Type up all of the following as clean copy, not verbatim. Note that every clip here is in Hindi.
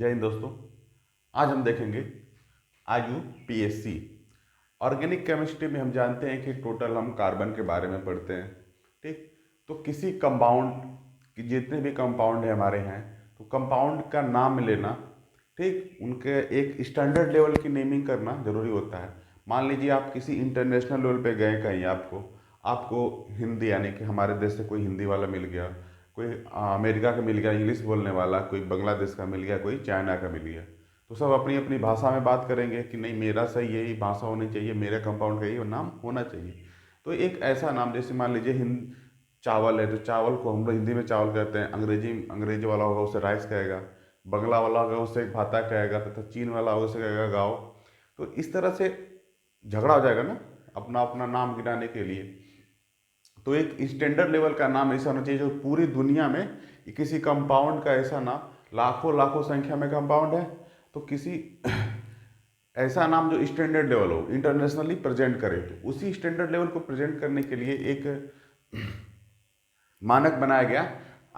जय हिंद दोस्तों। आज हम देखेंगे IUPAC। ऑर्गेनिक केमिस्ट्री में हम जानते हैं कि टोटल हम कार्बन के बारे में पढ़ते हैं। ठीक, तो किसी कंपाउंड की जितने भी कंपाउंड है हमारे हैं, तो कंपाउंड का नाम लेना, ठीक, उनके एक स्टैंडर्ड लेवल की नेमिंग करना जरूरी होता है। मान लीजिए आप किसी इंटरनेशनल लेवल पे गए कहीं, आपको आपको हिंदी यानी कि हमारे देश से कोई हिंदी वाला मिल गया, कोई अमेरिका का मिल गया इंग्लिश बोलने वाला, कोई बांग्लादेश का मिल गया, कोई चाइना का मिल गया, तो सब अपनी अपनी भाषा में बात करेंगे कि नहीं मेरा सही यही भाषा होनी चाहिए, मेरे कंपाउंड का यही नाम होना चाहिए। तो एक ऐसा नाम, जैसे मान लीजिए हिंद चावल है तो चावल को हम लोग हिंदी में चावल कहते हैं, अंग्रेजी वाला होगा उसे राइस कहेगा, बंगला वाला होगा उसे भाता कहेगा, तथा चीन वाला होगा उसे कहेगा गाओ। तो इस तरह से झगड़ा हो जाएगा ना अपना अपना नाम गिराने के लिए। तो एक स्टैंडर्ड लेवल का नाम ऐसा होना चाहिए जो पूरी दुनिया में किसी कंपाउंड का ऐसा नाम, लाखों लाखों संख्या में कंपाउंड है तो किसी ऐसा नाम जो स्टैंडर्ड लेवल हो, इंटरनेशनली प्रेजेंट करे। तो उसी स्टैंडर्ड लेवल को प्रेजेंट करने के लिए एक मानक बनाया गया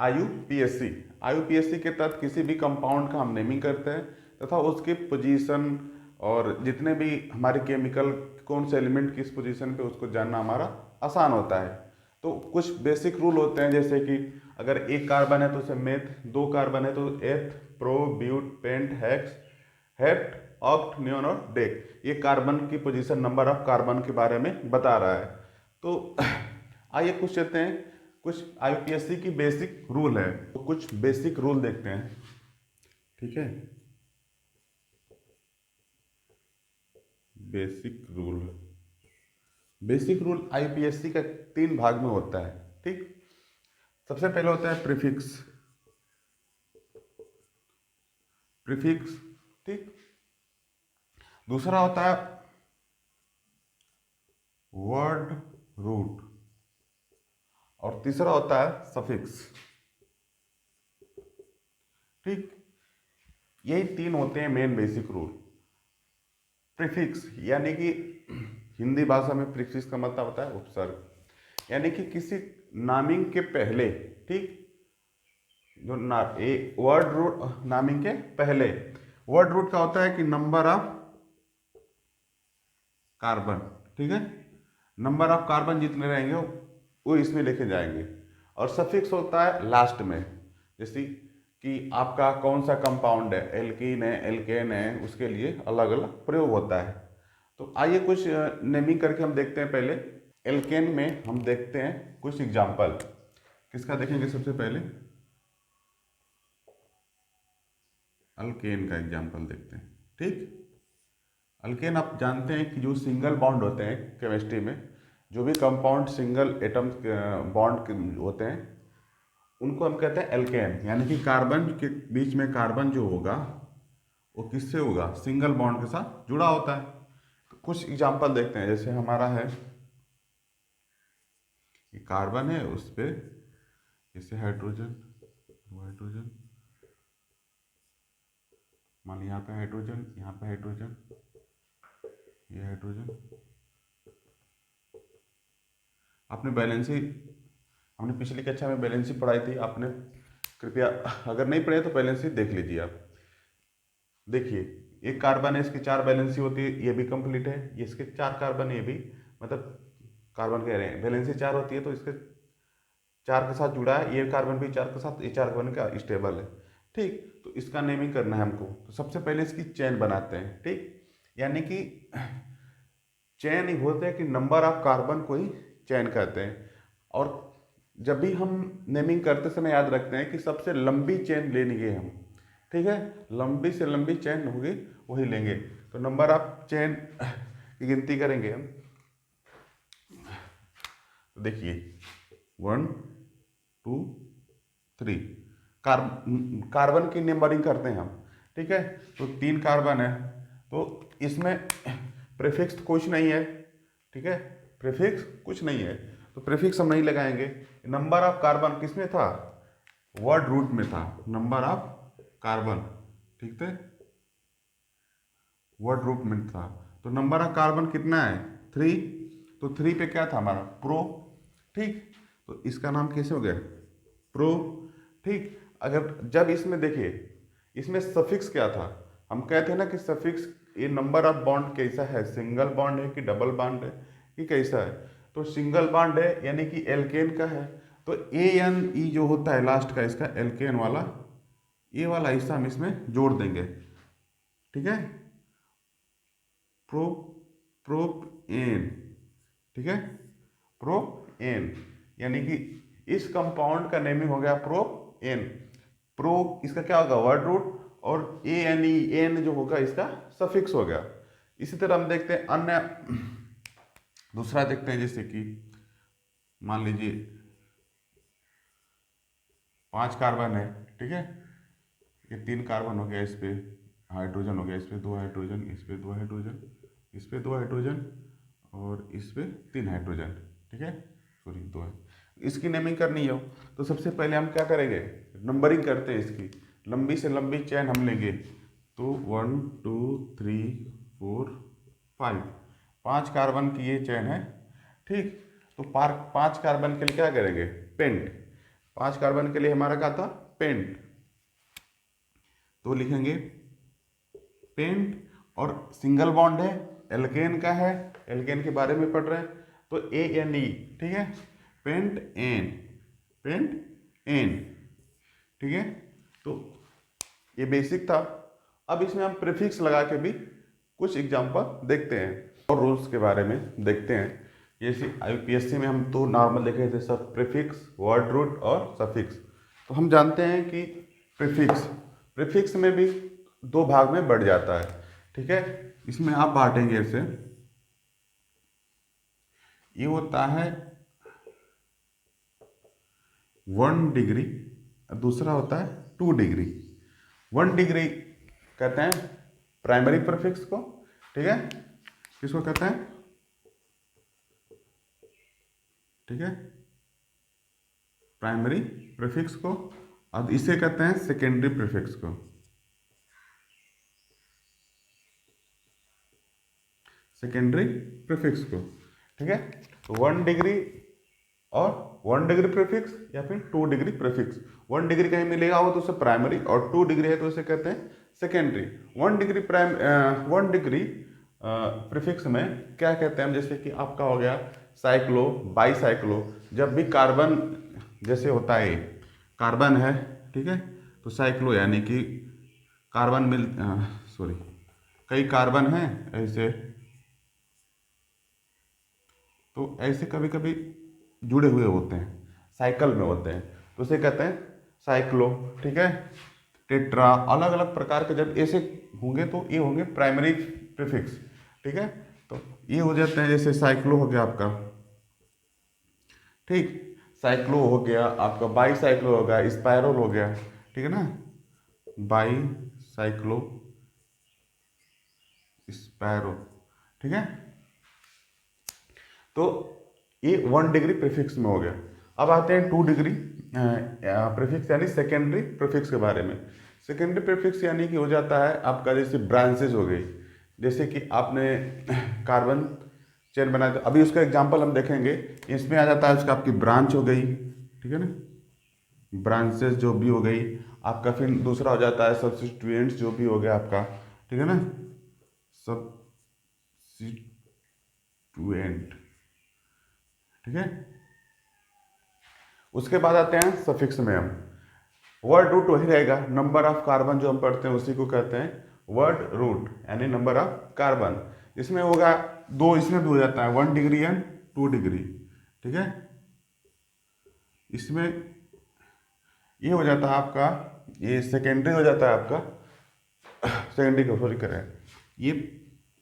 IUPAC। IUPAC के तहत किसी भी कंपाउंड का हम नेमिंग करते हैं तथा उसकी पोजीशन और जितने भी हमारे केमिकल कौन से एलिमेंट किस पोजीशन पे उसको जानना हमारा आसान होता है। तो कुछ बेसिक रूल होते हैं, जैसे कि अगर एक कार्बन है तो उसे मेथ, दो कार्बन है तो eth, pro, but, pent, hex, hept, oct, non और डेक। ये कार्बन की पोजीशन, नंबर ऑफ कार्बन के बारे में बता रहा है। तो आइए कुछ चलते हैं, कुछ IUPAC की बेसिक रूल है, तो कुछ बेसिक रूल देखते हैं। ठीक है, basic rule. Basic rule IUPAC का 3 भाग में होता है। ठीक, सबसे पहले होता है प्रीफिक्स। प्रीफिक्स, ठीक। दूसरा होता है वर्ड रूट और तीसरा होता है सफिक्स। ठीक, यही 3 होते हैं मेन बेसिक रूल। प्रीफिक्स यानी कि हिंदी भाषा में प्रीफिक्स का मतलब होता है उपसर्ग, यानी कि किसी नामिंग के पहले, ठीक, जो ना ए वर्ड रूट नामिंग के पहले, वर्ड रूट का होता है कि नंबर ऑफ कार्बन, ठीक है, नंबर ऑफ कार्बन जितने रहेंगे वो इसमें लिखे जाएंगे। और सफिक्स होता है लास्ट में, जैसे कि आपका कौन सा कंपाउंड है, एल्कीन है, एल्केन है, उसके लिए अलग अलग प्रयोग होता है। तो आइए कुछ नेमिंग करके हम देखते हैं। पहले एल्केन में हम देखते हैं कुछ एग्जाम्पल। किसका देखेंगे सबसे पहले? अल्केन का एग्जाम्पल देखते हैं। ठीक, अल्केन आप जानते हैं कि जो सिंगल बॉन्ड होते हैं केमिस्ट्री में, जो भी कंपाउंड सिंगल एटम बॉन्ड होते हैं उनको हम कहते हैं एल्केन, यानी कि कार्बन के बीच में कार्बन जो होगा वो किससे होगा? सिंगल बॉन्ड के साथ जुड़ा होता है। तो कुछ एग्जांपल देखते हैं, जैसे हमारा है ये कार्बन है, उस पर जैसे हाइड्रोजन, हाइड्रोजन, मान लीजिए यहाँ पे हाइड्रोजन, यहाँ पे हाइड्रोजन, ये हाइड्रोजन। आपने बैलेंसी, हमने पिछली कक्षा में बैलेंसी पढ़ाई थी, आपने कृपया अगर नहीं पढ़े तो बैलेंसी देख लीजिए आप। देखिए एक कार्बन है, इसकी 4 बैलेंसी होती है, ये भी कंप्लीट है, ये इसके 4 कार्बन, ये भी, मतलब कार्बन कह रहे हैं, बैलेंसी 4 होती है तो इसके 4 के साथ जुड़ा है, ये कार्बन भी 4 के साथ, ये 4 कार्बन का स्टेबल है। ठीक, तो इसका नेमिंग करना है हमको। तो सबसे पहले इसकी चेन बनाते हैं। ठीक, यानी कि चेन ही होता है कि नंबर ऑफ कार्बन को ही चेन कहते हैं। और जब भी हम नेमिंग करते समय याद रखते हैं कि सबसे लंबी चेन लेनी है हम, ठीक है, लंबी से लंबी चेन होगी वही लेंगे। तो नंबर ऑफ चेन की गिनती करेंगे हम, तो देखिए 1 2 3, कार्बन की नंबरिंग करते हैं हम। ठीक है, तो 3 कार्बन है तो इसमें प्रीफिक्स कुछ नहीं है। ठीक है, प्रीफिक्स कुछ नहीं है तो प्रीफिक्स हम नहीं लगाएंगे। नंबर ऑफ कार्बन किस में था? वर्ड रूट में था, नंबर ऑफ कार्बन, ठीक थे, वर्ड रूट में था। तो नंबर ऑफ कार्बन कितना है? 3। तो 3 पे क्या था हमारा? प्रो। ठीक, तो इसका नाम कैसे हो गया? प्रो। ठीक, अगर जब इसमें देखिए इसमें सफिक्स क्या था, हम कहते हैं ना कि सफिक्स, ये नंबर ऑफ बॉन्ड कैसा है, सिंगल बॉन्ड है कि डबल बॉन्ड है कि कैसा है। तो सिंगल बॉन्ड है यानी कि एल्केन का है, तो ए एन ई जो होता है लास्ट का इसका एल्केन वाला, ये वाला हिस्सा हम इसमें जोड़ देंगे, ठीक है, प्रो प्रोप एन, ठीक है, प्रोप एन, यानी कि इस कंपाउंड का नेमिंग हो गया प्रोप एन। प्रो इसका क्या होगा, वर्ड रूट, और ए एन ई एन जो होगा इसका सफिक्स हो गया। इसी तरह हम देखते हैं अन्य दूसरा देखते हैं, जैसे कि मान लीजिए 5 कार्बन है, ठीक है, ये 3 कार्बन हो गया, इस पे हाइड्रोजन हो गया, इस पे 2 हाइड्रोजन, इस पे 2 हाइड्रोजन, इस पे 2 हाइड्रोजन, और इस पे 3 हाइड्रोजन, ठीक है, सॉरी 2 है। इसकी नेमिंग करनी हो तो सबसे पहले हम क्या करेंगे, नंबरिंग करते हैं इसकी, लंबी से लंबी चेन हम लेंगे, तो 1 2 3 4 5, 5 कार्बन की ये चेन है, ठीक। तो 5 कार्बन के लिए क्या करेंगे, पेंट, 5 कार्बन के लिए हमारा क्या था, पेंट, तो लिखेंगे पेंट, और सिंगल बॉन्ड है, एल्केन का है, एल्केन के बारे में पढ़ रहे हैं, तो ए एन ई, ठीक है, पेंट एन, पेंट एन, ठीक है। तो ये बेसिक था। अब इसमें हम प्रीफिक्स लगा के भी कुछ एग्जांपल देखते हैं और रूल्स के बारे में देखते हैं। जैसे यूपीएससी में हम तो नॉर्मल देखे थे सब प्रीफिक्स, वर्ड रूट और सफिक्स। तो हम जानते हैं कि प्रीफिक्स में भी 2 भाग में बढ़ जाता है, ठीक है। इसमें आप बांटेंगे इसे, ये होता है 1 डिग्री, दूसरा होता है 2 डिग्री। 1 डिग्री कहते हैं प्राइमरी प्रीफिक्स को, ठीक है, किसको कहते हैं, ठीक है, प्राइमरी प्रीफिक्स को, और इसे कहते हैं सेकेंडरी प्रीफिक्स को, सेकेंडरी प्रीफिक्स को, ठीक है। तो 1 डिग्री और 1 डिग्री प्रीफिक्स या फिर 2 डिग्री प्रीफिक्स। 1 डिग्री कहीं मिलेगा हो तो उसे प्राइमरी, और 2 डिग्री है तो उसे कहते हैं सेकेंडरी। 1 डिग्री प्रीफिक्स में क्या कहते हैं हम, जैसे कि आपका हो गया साइक्लो, बाईसाइक्लो, जब भी कार्बन जैसे होता है, कार्बन है, ठीक है, तो साइक्लो यानी कि कार्बन सॉरी कई कार्बन हैं ऐसे, तो ऐसे कभी कभी जुड़े हुए होते हैं, साइकिल में होते हैं, तो उसे कहते हैं साइक्लो, ठीक है। टेट्रा, अलग अलग प्रकार के जब ऐसे होंगे तो ये होंगे प्राइमरी प्रीफिक्स, ठीक है। तो ये हो जाते हैं, जैसे साइक्लो हो गया आपका, ठीक, साइक्लो हो गया आपका, बाई साइक्लो हो गया, स्पायरल हो गया, ठीक है ना, बाई साइक्लो स्पायरो, ठीक है। तो ये 1 डिग्री प्रीफिक्स में हो गया। अब आते हैं 2 डिग्री प्रीफिक्स यानी सेकेंडरी प्रीफिक्स के बारे में। सेकेंडरी प्रीफिक्स यानी कि हो जाता है आपका, जैसे ब्रांचेज हो गई, जैसे कि आपने कार्बन चेन बनाया, तो अभी उसका एग्जांपल हम देखेंगे, इसमें आ जाता है उसका आपकी ब्रांच हो गई, ठीक है ना, ब्रांचेस जो भी हो गई आपका, फिर दूसरा हो जाता है सब्स्टिट्यूएंट्स जो भी हो गया आपका, ठीक है ना, सब्स्टिट्यूएंट, ठीक है। उसके बाद आते हैं सफिक्स में, हम वर्ड रूट वही रहेगा, नंबर ऑफ कार्बन जो हम पढ़ते हैं उसी को कहते हैं वर्ड रूट, यानी नंबर ऑफ कार्बन। इसमें होगा 2, इसमें भी हो जाता है 1 डिग्री एंड 2 डिग्री, ठीक है। इसमें ये हो जाता है आपका, ये सेकेंडरी हो जाता है आपका, सेकेंडरी को सॉरी करें, ये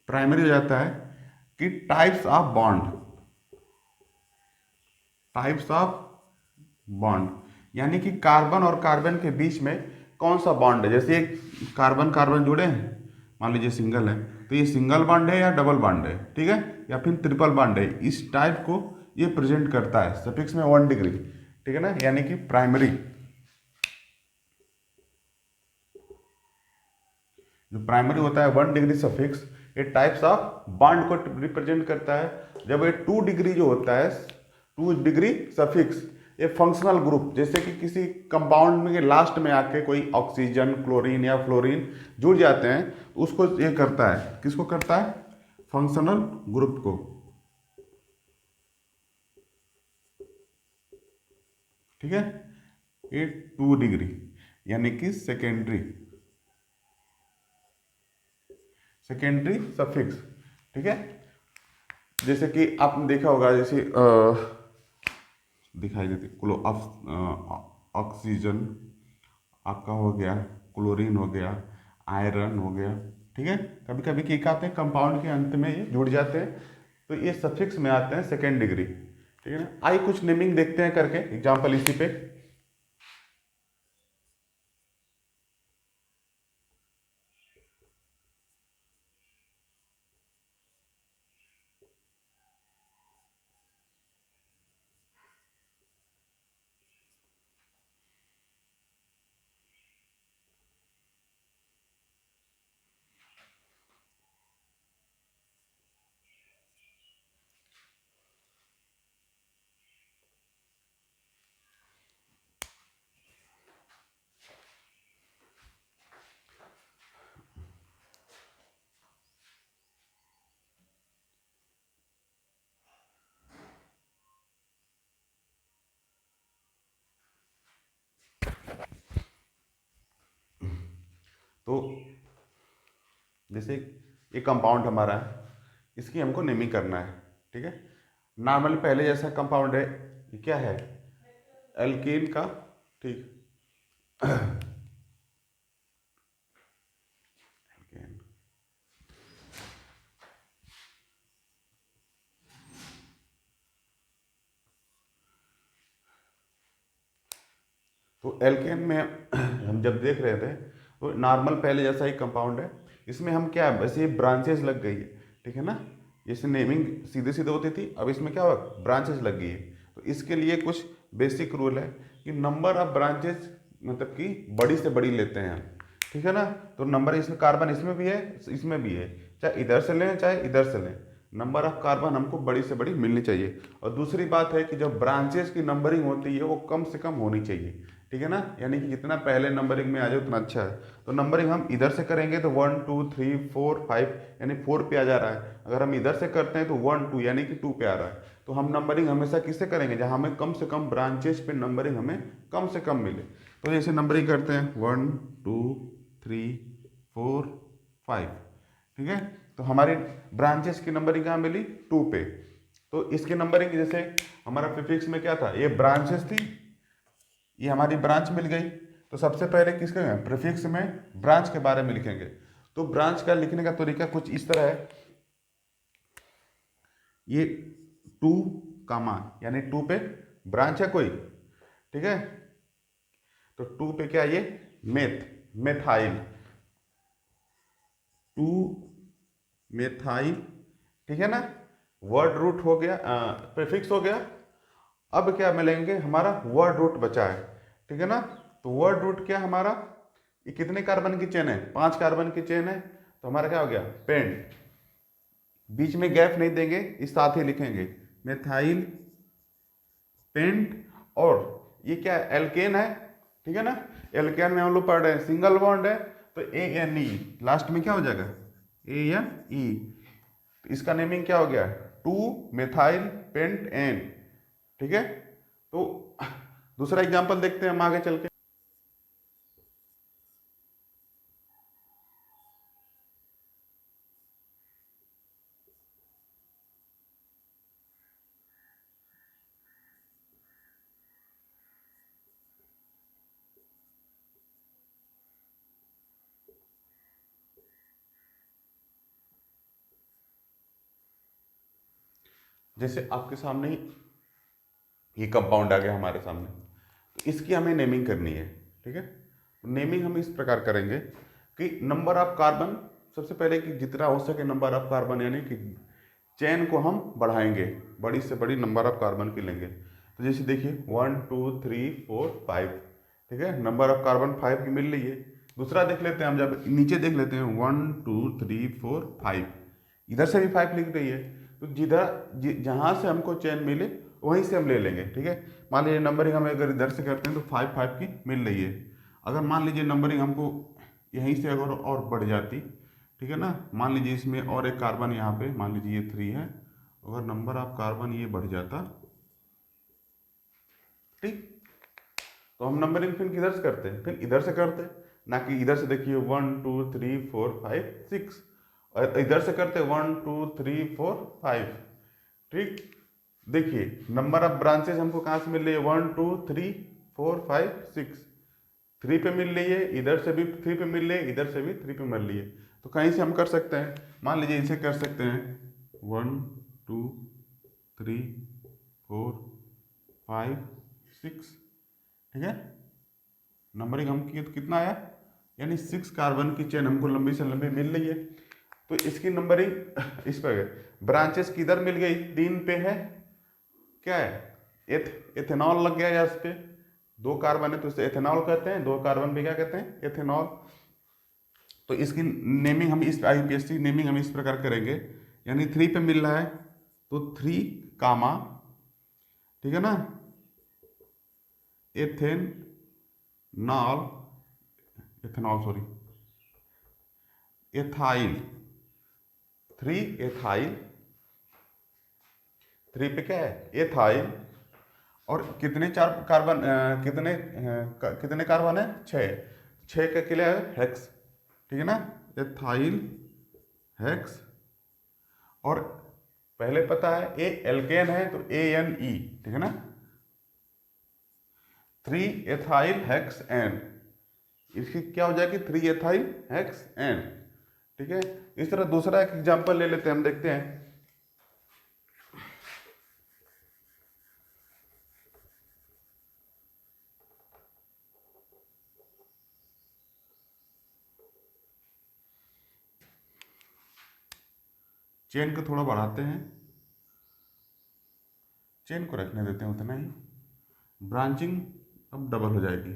प्राइमरी हो जाता है कि types of bond, types of bond, यानी कि कार्बन और कार्बन के बीच में कौन सा बॉन्ड है। जैसे एक कार्बन कार्बन जुड़े हैं, मान लीजिए सिंगल है, तो ये सिंगल बॉन्ड है या डबल बॉन्ड है, ठीक है, या फिर ट्रिपल बॉन्ड है, इस टाइप को ये प्रेजेंट करता है सफिक्स में 1 डिग्री, ठीक है ना, यानी कि प्राइमरी। जो प्राइमरी होता है 1 डिग्री सफिक्स, ये टाइप्स ऑफ बॉन्ड को रिप्रेजेंट करता है। जब ये 2 डिग्री जो होता है, 2 डिग्री सफिक्स, ये फंक्शनल ग्रुप, जैसे कि किसी कंपाउंड में लास्ट में आके कोई ऑक्सीजन, क्लोरीन या फ्लोरीन जुड़ जाते हैं, उसको ये करता है, किसको करता है? फंक्शनल ग्रुप को। ठीक है, ये 2 डिग्री यानी कि सेकेंडरी सफिक्स। ठीक है, जैसे कि आपने देखा होगा, जैसे दिखाई देती ऑक्सीजन आपका हो गया, क्लोरीन हो गया, आयरन हो गया। ठीक है, कभी कभी क्या आते हैं कंपाउंड के अंत में ये जुड़ जाते हैं, तो ये सफिक्स में आते हैं 2nd डिग्री। ठीक है ना, आइए कुछ नेमिंग देखते हैं करके, एग्जाम्पल इसी पे। तो जैसे ये कंपाउंड हमारा है, इसकी हमको नेमिंग करना है। ठीक है, नॉर्मल पहले जैसा कंपाउंड है, ये क्या है? एल्कीन का। ठीक, एल्केन। तो एल्केन में हम जब देख रहे थे, तो नॉर्मल पहले जैसा ही कंपाउंड है, इसमें हम क्या है, वैसे ब्रांचेस लग गई है। ठीक है ना, जैसे नेमिंग सीधे सीधे होती थी, अब इसमें क्या हुआ, ब्रांचेस लग गई है। तो इसके लिए कुछ बेसिक रूल है कि नंबर ऑफ ब्रांचेस मतलब कि बड़ी से बड़ी लेते हैं हम। ठीक है ना, तो नंबर इसमें कार्बन इसमें भी है, इसमें भी है, चाहे इधर से लें चाहे इधर से लें, नंबर ऑफ कार्बन हमको बड़ी से बड़ी मिलनी चाहिए। और दूसरी बात है कि जब ब्रांचेस की नंबरिंग होती है वो कम से कम होनी चाहिए। ठीक है ना, यानी कि जितना पहले नंबरिंग में आ जाए उतना अच्छा है। तो नंबरिंग हम इधर से करेंगे तो 1 2 3 4 5 यानी 4 पे आ जा रहा है। अगर हम इधर से करते हैं तो 1 2 यानी कि 2 पे आ रहा है। तो हम नंबरिंग हमेशा किससे करेंगे, जहाँ हमें कम से कम ब्रांचेस पे नंबरिंग हमें कम से कम मिले। तो जैसे नंबरिंग करते हैं 1 2 3 4 5। ठीक है, तो हमारी ब्रांचेस की नंबरिंग कहाँ मिली, 2 पे। तो इसकी नंबरिंग जैसे हमारा प्रीफिक्स में क्या था, ये ब्रांचेस थी, ये हमारी ब्रांच मिल गई। तो सबसे पहले किसके प्रीफिक्स में ब्रांच के बारे में लिखेंगे। तो ब्रांच का लिखने का तरीका कुछ इस तरह है, ये 2 कामा यानी 2 पे ब्रांच है कोई। ठीक है, तो 2 पे क्या, ये मेथाइल 2 मेथाइल। ठीक है ना, वर्ड रूट हो गया, प्रीफिक्स हो गया। अब क्या मिलेंगे, हमारा वर्ड रूट बचा है। ठीक है ना, तो वर्ड रूट क्या हमारा, ये कितने कार्बन की चेन है, 5 कार्बन की चेन है। तो हमारा क्या हो गया, पेंट। बीच में गैप नहीं देंगे, इस साथ ही लिखेंगे मेथाइल पेंट। और ये क्या है, एल्केन है। ठीक है ना, एल्केन में हम लोग पढ़ रहे हैं सिंगल बॉन्ड है, तो ANE लास्ट में क्या हो जाएगा, ANE। इसका नेमिंग क्या हो गया, 2 मेथाइल पेंट एन। ठीक है, तो दूसरा एग्जांपल देखते हैं हम आगे चल के। जैसे आपके सामने ही ये कंपाउंड आ गया हमारे सामने, तो इसकी हमें नेमिंग करनी है। ठीक है, नेमिंग हम इस प्रकार करेंगे कि नंबर ऑफ कार्बन, सबसे पहले कि जितना हो सके नंबर ऑफ कार्बन यानी कि चेन को हम बढ़ाएंगे, बड़ी से बड़ी नंबर ऑफ कार्बन की लेंगे। तो जैसे देखिए 1 2 3 4 5। ठीक है, नंबर ऑफ कार्बन 5 की मिल रही है। दूसरा देख लेते हैं हम, जब नीचे देख लेते हैं 1 2 3 4 5, इधर से भी 5 लिख रही है। तो जिधर जहाँ से हमको चेन मिले वहीं से हम ले लेंगे, ठीक है। मान लीजिए नंबरिंग हम अगर इधर से करते हैं तो 5 5 की मिल रही है। अगर मान लीजिए नंबरिंग हमको यहीं से अगर और बढ़ जाती, ठीक है ना, मान लीजिए इसमें और एक कार्बन यहाँ पे मान लीजिए ये 3 है, अगर नंबर ऑफ कार्बन ये बढ़ जाता, ठीक, तो हम नंबरिंग फिर किधर से करते हैं, फिर इधर से करते हैं, ना कि इधर से। देखिए 1 2 3 4 5 6, और इधर से करते 1 2 3 4 5, ठीक। देखिए नंबर ऑफ ब्रांचेज हमको कहाँ से मिल रही है, 1 2 3 4 5 6, 3 पे मिल रही है, इधर से भी 3 पे मिल रही है, इधर से भी 3 पे मिल रही है। तो कहीं से हम कर सकते हैं, मान लीजिए इसे कर सकते हैं 1 2 3 4 5 6, ठीक है। नंबरिंग हम की तो कितना आया, यानी 6 कार्बन की चेन हमको लंबी से लंबी मिल रही है। तो इसकी नंबरिंग इस पर ब्रांचेस किधर मिल गई, 3 पे है, क्या है, एथेनॉल लग गया या इस पे 2 कार्बन है तो इसे एथेनॉल कहते हैं, 2 कार्बन पे क्या कहते हैं, एथेनॉल। तो इसकी नेमिंग हम इस आईयूपीएसी नेमिंग हम इस प्रकार करेंगे, यानी 3 पे मिल रहा है तो 3 कामा, ठीक है ना, ethanol, ethanol sorry ethyl, 3 ethyl, 3 पे क्या है, एथाइल। और कितने चार कार्बन कितने कार्बन है, 6 का क्या है, हेक्स, ठीक है ना, एथाइल हेक्स। और पहले पता है ए एल्केन है तो ANE, ठीक है ना, 3 एथाइल हेक्स एन, इसकी क्या हो जाएगी 3 एथाइल हेक्स एन, ठीक है। इस तरह दूसरा एक एग्जांपल ले लेते हैं, हम देखते हैं। चेन को थोड़ा बढ़ाते हैं, चेन को रखने देते हैं उतना ही, ब्रांचिंग अब डबल हो जाएगी,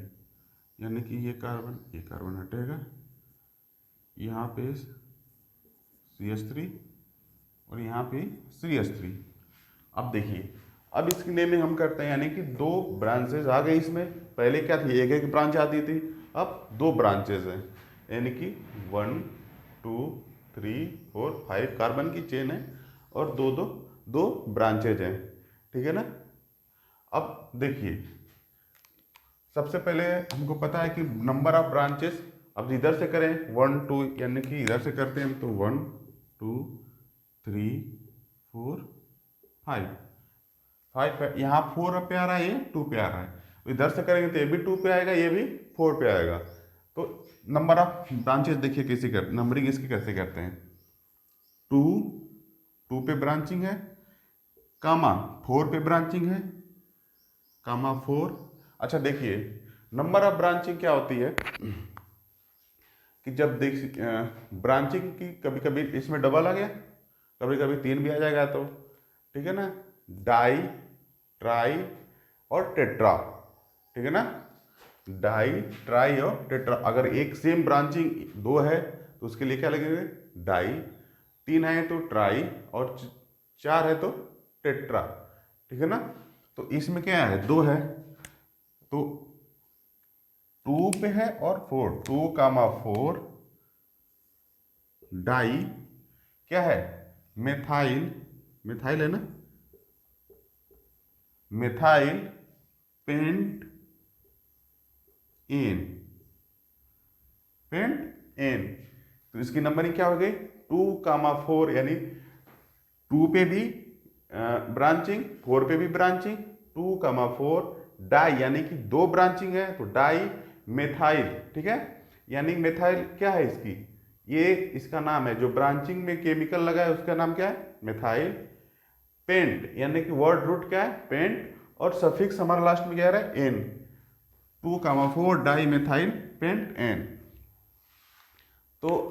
यानी कि ये कार्बन हटेगा, यहाँ पे CH3 और यहाँ पे CH3। अब देखिए, अब इसकी नेमिंग हम करते हैं, यानी कि 2 ब्रांचेज आ गई इसमें। पहले क्या थी, एक ब्रांच आती थी, अब 2 ब्रांचेज हैं, यानी कि 1 2 3 4 5 कार्बन की चेन है और दो ब्रांचेज हैं, ठीक है ना। अब देखिए सबसे पहले हमको पता है कि नंबर ऑफ ब्रांचेस, अब इधर से करें 1 2, यानी कि इधर से करते हैं तो 1 2 3 4 5 यहाँ 4 पे आ रहा है, ये 2 पे आ रहा है, इधर से करेंगे तो ये भी 2 पे आएगा, ये भी 4 पे आएगा। तो नंबर ऑफ ब्रांचेस देखिए कैसे करते, नंबरिंग इसकी कैसे करते हैं, 2 पे ब्रांचिंग है, कामा 4 पे ब्रांचिंग है, कामा 4। अच्छा देखिए नंबर ऑफ ब्रांचिंग क्या होती है कि जब देख ब्रांचिंग की कभी कभी इसमें डबल आ गया, कभी कभी 3 भी आ जाएगा, तो ठीक है ना, डाई ट्राई और टेट्रा, ठीक है ना, डाई ट्राई और टेट्रा। अगर एक सेम ब्रांचिंग 2 है तो उसके लिए क्या लगेगा, डाई, 3 है तो ट्राई, और 4 है तो टेट्रा, ठीक है ना। तो इसमें क्या है, 2 है तो 2 पे है और 4, 2 कामा 4 डाई, क्या है, मेथाइल, मेथाइल है ना, methyl pentene, pentene. तो इसकी नंबरिंग क्या हो गई, 2 कामा 4, यानी 2 पे भी ब्रांचिंग, 4 पे भी ब्रांचिंग, 2 कामा 4 डाई, यानी कि 2 ब्रांचिंग है तो डाई मेथाइल, ठीक है। यानी मेथाइल क्या है इसकी, ये इसका नाम है, जो ब्रांचिंग में केमिकल लगा है उसका नाम क्या है, मेथाइल पेंट, यानी कि वर्ड रूट क्या है, पेंट, और सफिक्स हमारा लास्ट में क्या रहा है, एन, 2 कामा 4 डाई मेथाइल पेंट एन। तो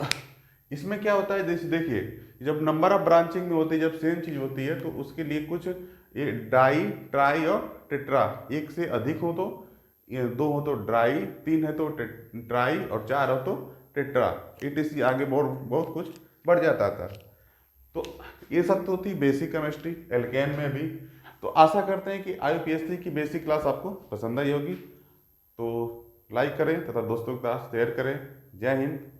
इसमें क्या होता है, जैसे देखिए जब नंबर ऑफ ब्रांचिंग में होती है, जब सेम चीज होती है तो उसके लिए कुछ ये डाई ट्राई और टेट्रा, एक से अधिक हो तो, 2 हो तो ड्राई, 3 है तो ट्राई, और 4 हो तो टेट्रा, ETC आगे बहुत कुछ बढ़ जाता था। तो ये सब तो थी बेसिक केमिस्ट्री एल्केन में भी। तो आशा करते हैं कि IUPAC की बेसिक क्लास आपको पसंद आई होगी। तो लाइक करें तथा दोस्तों के साथ शेयर करें। जय हिंद।